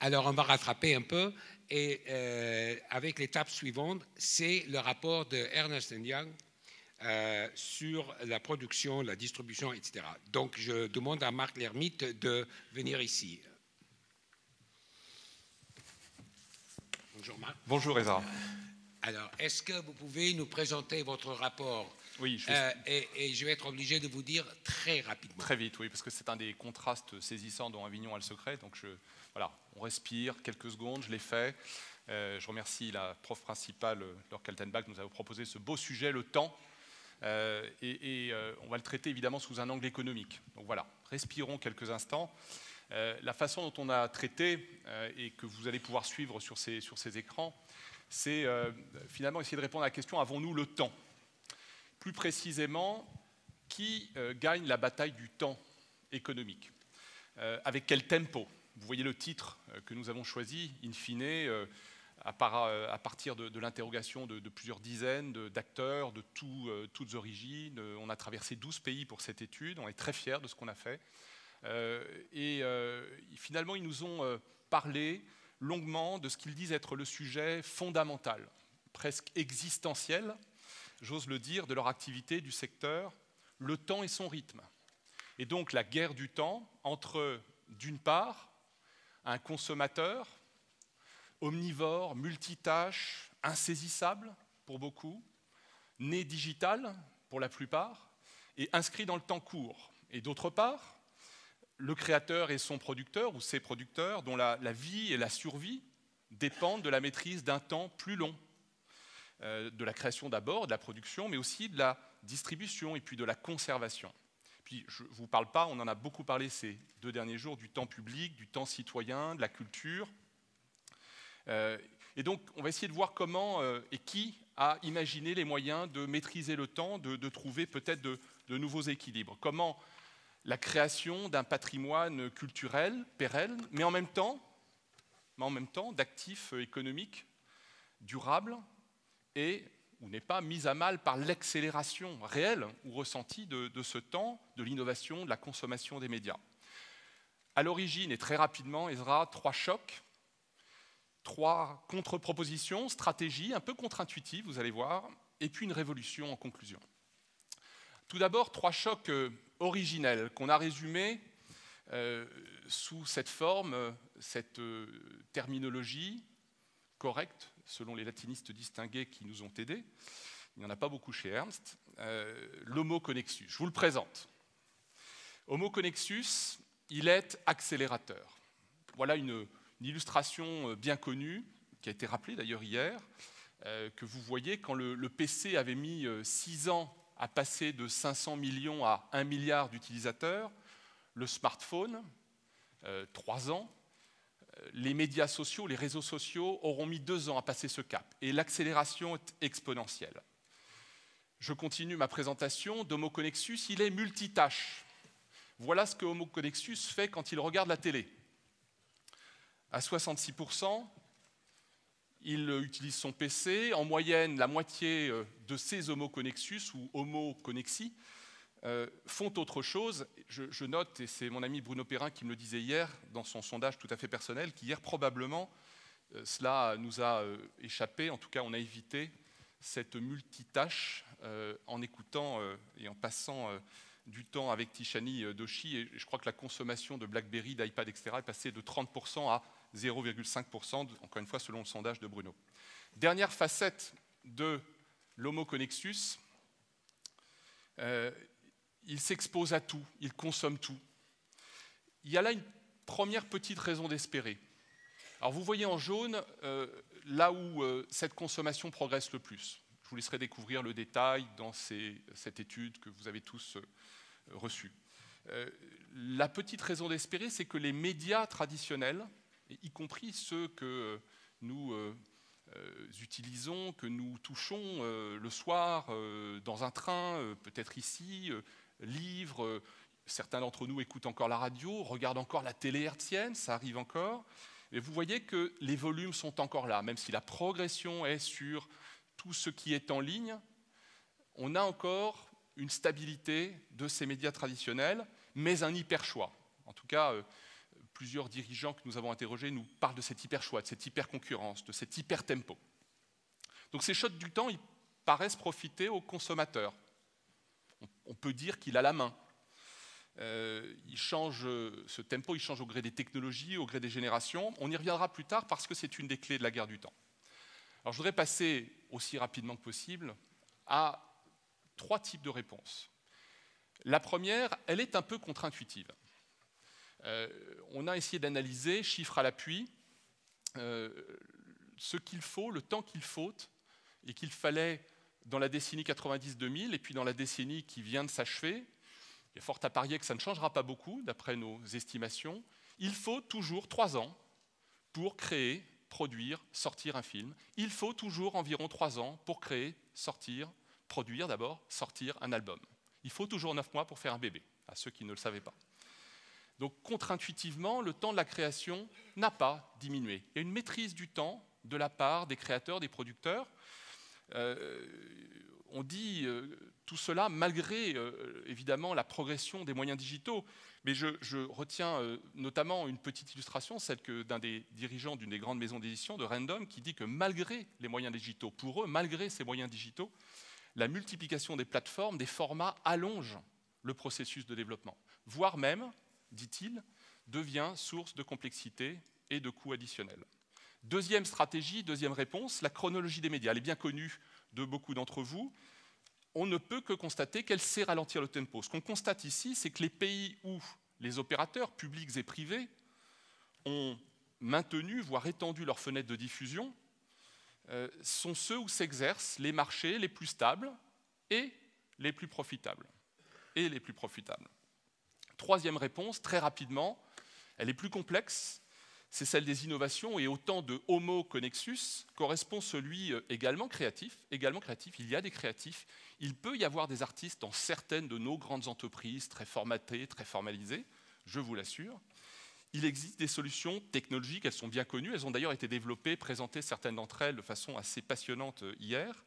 Alors, on va rattraper un peu. Et avec l'étape suivante, c'est le rapport de Ernst Young sur la production, la distribution, etc. Donc, je demande à Marc Lermite de venir ici. Bonjour Marc. Bonjour Ezra. Alors, est-ce que vous pouvez nous présenter votre rapport? Oui, et je vais être obligé de vous dire très rapidement. Très vite, oui, parce que c'est un des contrastes saisissants dont Avignon a le secret. Donc, voilà, on respire quelques secondes, je l'ai fait. Je remercie la prof principale, Laure Kaltenbach, de nous avoir proposé ce beau sujet, le temps. On va le traiter évidemment sous un angle économique. Donc voilà, respirons quelques instants. La façon dont on a traité, et que vous allez pouvoir suivre sur ces écrans, c'est finalement essayer de répondre à la question: avons-nous le temps? Plus précisément, qui gagne la bataille du temps économique? Avec quel tempo? Vous voyez le titre que nous avons choisi, in fine, à partir de l'interrogation de plusieurs dizaines d'acteurs de toutes origines. On a traversé 12 pays pour cette étude, on est très fiers de ce qu'on a fait. Finalement, ils nous ont parlé longuement de ce qu'ils disent être le sujet fondamental, presque existentiel, j'ose le dire, de leur activité, du secteur, le temps et son rythme. Et donc la guerre du temps entre, d'une part, un consommateur omnivore, multitâche, insaisissable pour beaucoup, né digital pour la plupart, et inscrit dans le temps court. Et d'autre part, le créateur et son producteur, ou ses producteurs, dont la vie et la survie dépendent de la maîtrise d'un temps plus long. De la création d'abord, de la production, mais aussi de la distribution et puis de la conservation. Puis je ne vous parle pas, on en a beaucoup parlé ces 2 derniers jours, du temps public, du temps citoyen, de la culture. Et donc on va essayer de voir comment et qui a imaginé les moyens de maîtriser le temps, de trouver peut-être de nouveaux équilibres. Comment la création d'un patrimoine culturel pérenne, mais en même temps d'actifs économiques durables, ou n'est pas mise à mal par l'accélération réelle ou ressentie de ce temps, de l'innovation, de la consommation des médias. À l'origine, et très rapidement, Ezra, 3 chocs, 3 contre-propositions, stratégies un peu contre-intuitives, vous allez voir, et puis une révolution en conclusion. Tout d'abord, 3 chocs originels qu'on a résumés sous cette forme, cette terminologie correcte, selon les latinistes distingués qui nous ont aidés. Il n'y en a pas beaucoup chez Ernst. L'Homo connexus. Je vous le présente. Homo connexus, il est accélérateur. Voilà une illustration bien connue, qui a été rappelée d'ailleurs hier, que vous voyez quand le PC avait mis 6 ans à passer de 500 millions à 1 milliard d'utilisateurs, le smartphone, 3 ans, les médias sociaux, les réseaux sociaux auront mis 2 ans à passer ce cap. Et l'accélération est exponentielle. Je continue ma présentation d'Homo connexus. Il est multitâche. Voilà ce que Homo connexus fait quand il regarde la télé. À 66%, il utilise son PC. En moyenne, la moitié de ces Homo connexus ou Homo connexi font autre chose. Je note, et c'est mon ami Bruno Perrin qui me le disait hier, dans son sondage tout à fait personnel, qu'hier, probablement, cela nous a échappé. En tout cas, on a évité cette multitâche en écoutant et en passant du temps avec Tishani Doshi. Et je crois que la consommation de BlackBerry, d'iPad, etc. est passée de 30% à 0,5%, encore une fois, selon le sondage de Bruno. Dernière facette de l'Homo connexus, il s'expose à tout, il consomme tout. Il y a là une première petite raison d'espérer. Alors vous voyez en jaune là où cette consommation progresse le plus. Je vous laisserai découvrir le détail dans cette étude que vous avez tous reçue. La petite raison d'espérer, c'est que les médias traditionnels, y compris ceux que nous utilisons, que nous touchons le soir dans un train, peut-être ici, livres, certains d'entre nous écoutent encore la radio, regardent encore la télé hertzienne, ça arrive encore. Et vous voyez que les volumes sont encore là, même si la progression est sur tout ce qui est en ligne, on a encore une stabilité de ces médias traditionnels, mais un hyper-choix. En tout cas, plusieurs dirigeants que nous avons interrogés nous parlent de cet hyper-choix, de cette hyper-concurrence, de cet hyper-tempo. Donc ces chocs du temps, ils paraissent profiter aux consommateurs. On peut dire qu'il a la main. Ce tempo, il change au gré des technologies, au gré des générations. On y reviendra plus tard parce que c'est une des clés de la guerre du temps. Alors je voudrais passer aussi rapidement que possible à 3 types de réponses. La première, elle est un peu contre-intuitive. On a essayé d'analyser, chiffres à l'appui, ce qu'il faut, le temps qu'il faut et qu'il fallait dans la décennie 90-2000 et puis dans la décennie qui vient de s'achever. Il y a fort à parier que ça ne changera pas beaucoup, d'après nos estimations. Il faut toujours 3 ans pour créer, produire, sortir un film. Il faut toujours environ 3 ans pour créer, sortir, produire d'abord, sortir un album. Il faut toujours 9 mois pour faire un bébé, à ceux qui ne le savaient pas. Donc, contre-intuitivement, le temps de la création n'a pas diminué. Il y a une maîtrise du temps de la part des créateurs, des producteurs. On dit tout cela malgré, évidemment, la progression des moyens digitaux. Mais je retiens notamment une petite illustration, celle d'un des dirigeants d'une des grandes maisons d'édition, de Random, qui dit que malgré les moyens digitaux, pour eux, malgré ces moyens digitaux, la multiplication des plateformes, des formats allonge le processus de développement, voire même, dit-il, devient source de complexité et de coûts additionnels. Deuxième stratégie, deuxième réponse, la chronologie des médias. Elle est bien connue de beaucoup d'entre vous. On ne peut que constater qu'elle sait ralentir le tempo. Ce qu'on constate ici, c'est que les pays où les opérateurs, publics et privés, ont maintenu, voire étendu leurs fenêtres de diffusion, sont ceux où s'exercent les marchés les plus stables et les plus profitables. Troisième réponse, très rapidement, elle est plus complexe, c'est celle des innovations, et au temps de Homo Connexus correspond celui également créatif. Il y a des créatifs, il peut y avoir des artistes dans certaines de nos grandes entreprises, très formatées, très formalisées, je vous l'assure. Il existe des solutions technologiques, elles sont bien connues, elles ont d'ailleurs été développées, présentées certaines d'entre elles de façon assez passionnante hier,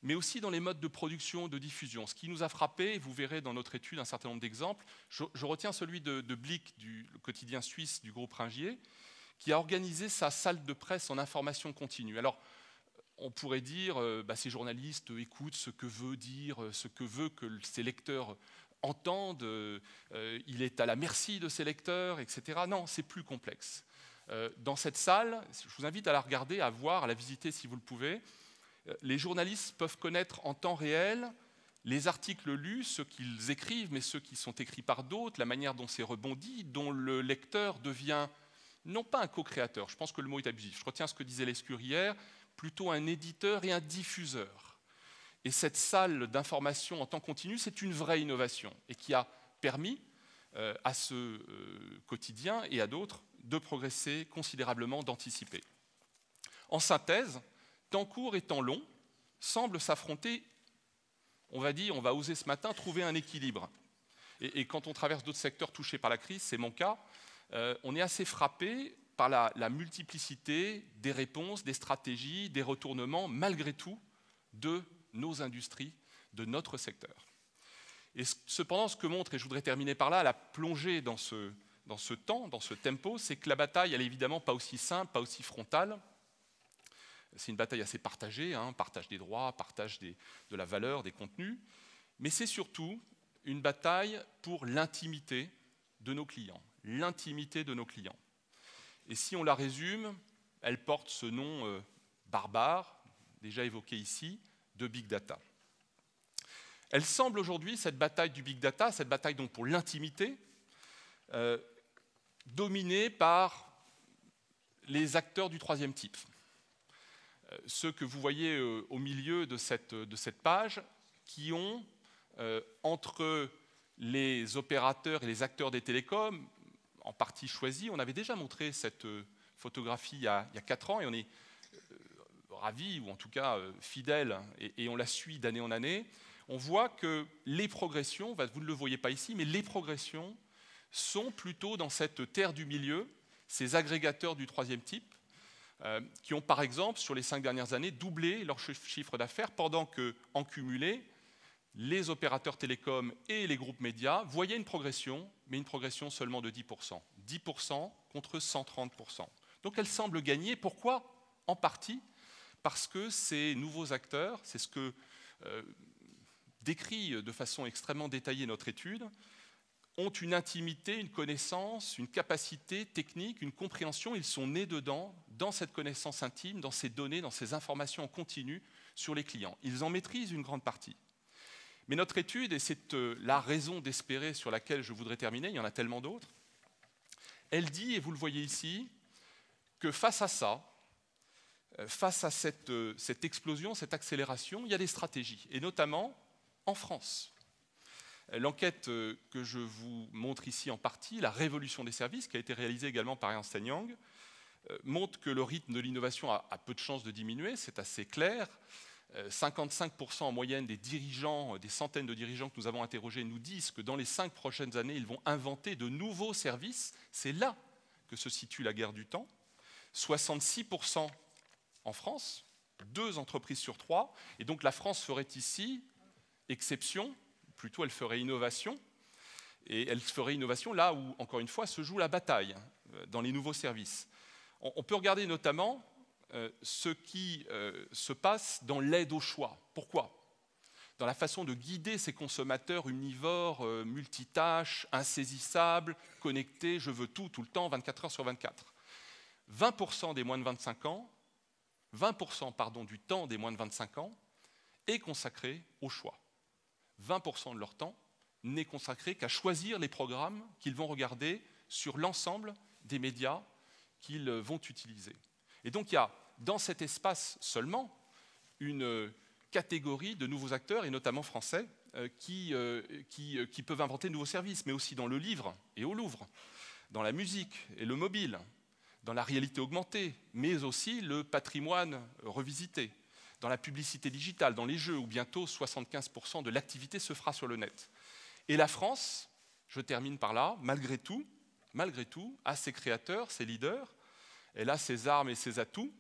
mais aussi dans les modes de production et de diffusion. Ce qui nous a frappé, vous verrez dans notre étude un certain nombre d'exemples, je retiens celui de Blick, le quotidien suisse du groupe Ringier, qui a organisé sa salle de presse en information continue. Alors, on pourrait dire, ces journalistes écoutent ce que veut dire, ce que veut que ses lecteurs entendent, il est à la merci de ses lecteurs, etc. Non, c'est plus complexe. Dans cette salle, je vous invite à la regarder, à voir, à la visiter si vous le pouvez. Les journalistes peuvent connaître en temps réel les articles lus, ceux qu'ils écrivent, mais ceux qui sont écrits par d'autres, la manière dont c'est rebondi, dont le lecteur devient non pas un co-créateur, je pense que le mot est abusif, je retiens ce que disait Lescure hier, plutôt un éditeur et un diffuseur. Et cette salle d'information en temps continu, c'est une vraie innovation et qui a permis à ce quotidien et à d'autres de progresser considérablement, d'anticiper. En synthèse, temps court et temps long semblent s'affronter, on va oser ce matin trouver un équilibre. Et quand on traverse d'autres secteurs touchés par la crise, c'est mon cas, on est assez frappé par la multiplicité des réponses, des stratégies, des retournements, malgré tout, de nos industries, de notre secteur. Et cependant, ce que montre, et je voudrais terminer par là, la plongée dans ce temps, dans ce tempo, c'est que la bataille, elle est évidemment pas aussi simple, pas aussi frontale. C'est une bataille assez partagée, partage des droits, partage de la valeur, des contenus, mais c'est surtout une bataille pour l'intimité de nos clients. L'intimité de nos clients. Et si on la résume, elle porte ce nom barbare, déjà évoqué ici, de Big Data. Elle semble aujourd'hui, cette bataille du Big Data, cette bataille donc pour l'intimité, dominée par les acteurs du troisième type. Ceux que vous voyez au milieu de cette page, qui ont, entre les opérateurs et les acteurs des télécoms, en partie choisis, on avait déjà montré cette photographie il y a 4 ans, et on est ravis, ou en tout cas fidèles, et on la suit d'année en année. On voit que les progressions, vous ne le voyez pas ici, mais les progressions sont plutôt dans cette terre du milieu, ces agrégateurs du troisième type, qui ont par exemple, sur les 5 dernières années, doublé leur chiffre d'affaires, pendant qu'en cumulé, les opérateurs télécoms et les groupes médias voyaient une progression, mais une progression seulement de 10%. 10% contre 130%. Donc elle semble gagner. Pourquoi? En partie parce que ces nouveaux acteurs, c'est ce que décrit de façon extrêmement détaillée notre étude, ont une intimité, une connaissance, une capacité technique, une compréhension. Ils sont nés dedans, dans cette connaissance intime, dans ces données, dans ces informations en continu sur les clients. Ils en maîtrisent une grande partie. Mais notre étude, et c'est la raison d'espérer sur laquelle je voudrais terminer, il y en a tellement d'autres, elle dit, et vous le voyez ici, que face à ça, face à cette explosion, cette accélération, il y a des stratégies, et notamment en France. L'enquête que je vous montre ici en partie, la révolution des services, qui a été réalisée également par Ernst & Young, montre que le rythme de l'innovation a peu de chances de diminuer, c'est assez clair. 55% en moyenne des dirigeants, des centaines de dirigeants que nous avons interrogés nous disent que dans les 5 prochaines années, ils vont inventer de nouveaux services. C'est là que se situe la guerre du temps. 66% en France, 2 entreprises sur 3. Et donc la France ferait ici exception, plutôt elle ferait innovation. Et elle ferait innovation là où, encore une fois, se joue la bataille, dans les nouveaux services. On peut regarder notamment ce qui se passe dans l'aide au choix. Pourquoi? Dans la façon de guider ces consommateurs univores, multitâches, insaisissables, connectés, je veux tout, tout le temps, 24 heures sur 24. 20% des moins de 25 ans, 20% du temps des moins de 25 ans est consacré au choix. 20% de leur temps n'est consacré qu'à choisir les programmes qu'ils vont regarder sur l'ensemble des médias qu'ils vont utiliser. Et donc il y a dans cet espace seulement une catégorie de nouveaux acteurs, et notamment français, qui peuvent inventer de nouveaux services, mais aussi dans le livre et au Louvre, dans la musique et le mobile, dans la réalité augmentée, mais aussi le patrimoine revisité, dans la publicité digitale, dans les jeux, où bientôt 75% de l'activité se fera sur le net. Et la France, je termine par là, malgré tout, a ses créateurs, ses leaders, elle a ses armes et ses atouts,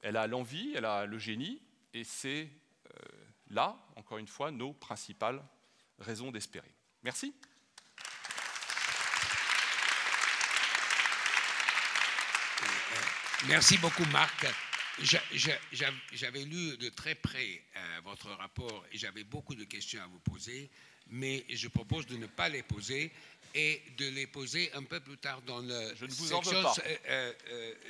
elle a l'envie, elle a le génie, et c'est là, encore une fois, nos principales raisons d'espérer. Merci. Merci beaucoup, Marc. J'avais lu de très près votre rapport et j'avais beaucoup de questions à vous poser, mais je propose de ne pas les poser et de les poser un peu plus tard dans la section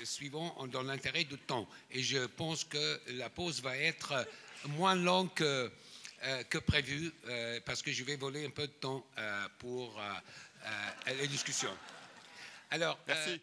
suivante, dans l'intérêt du temps. Et je pense que la pause va être moins longue que prévu, parce que je vais voler un peu de temps pour les discussions. Alors, merci.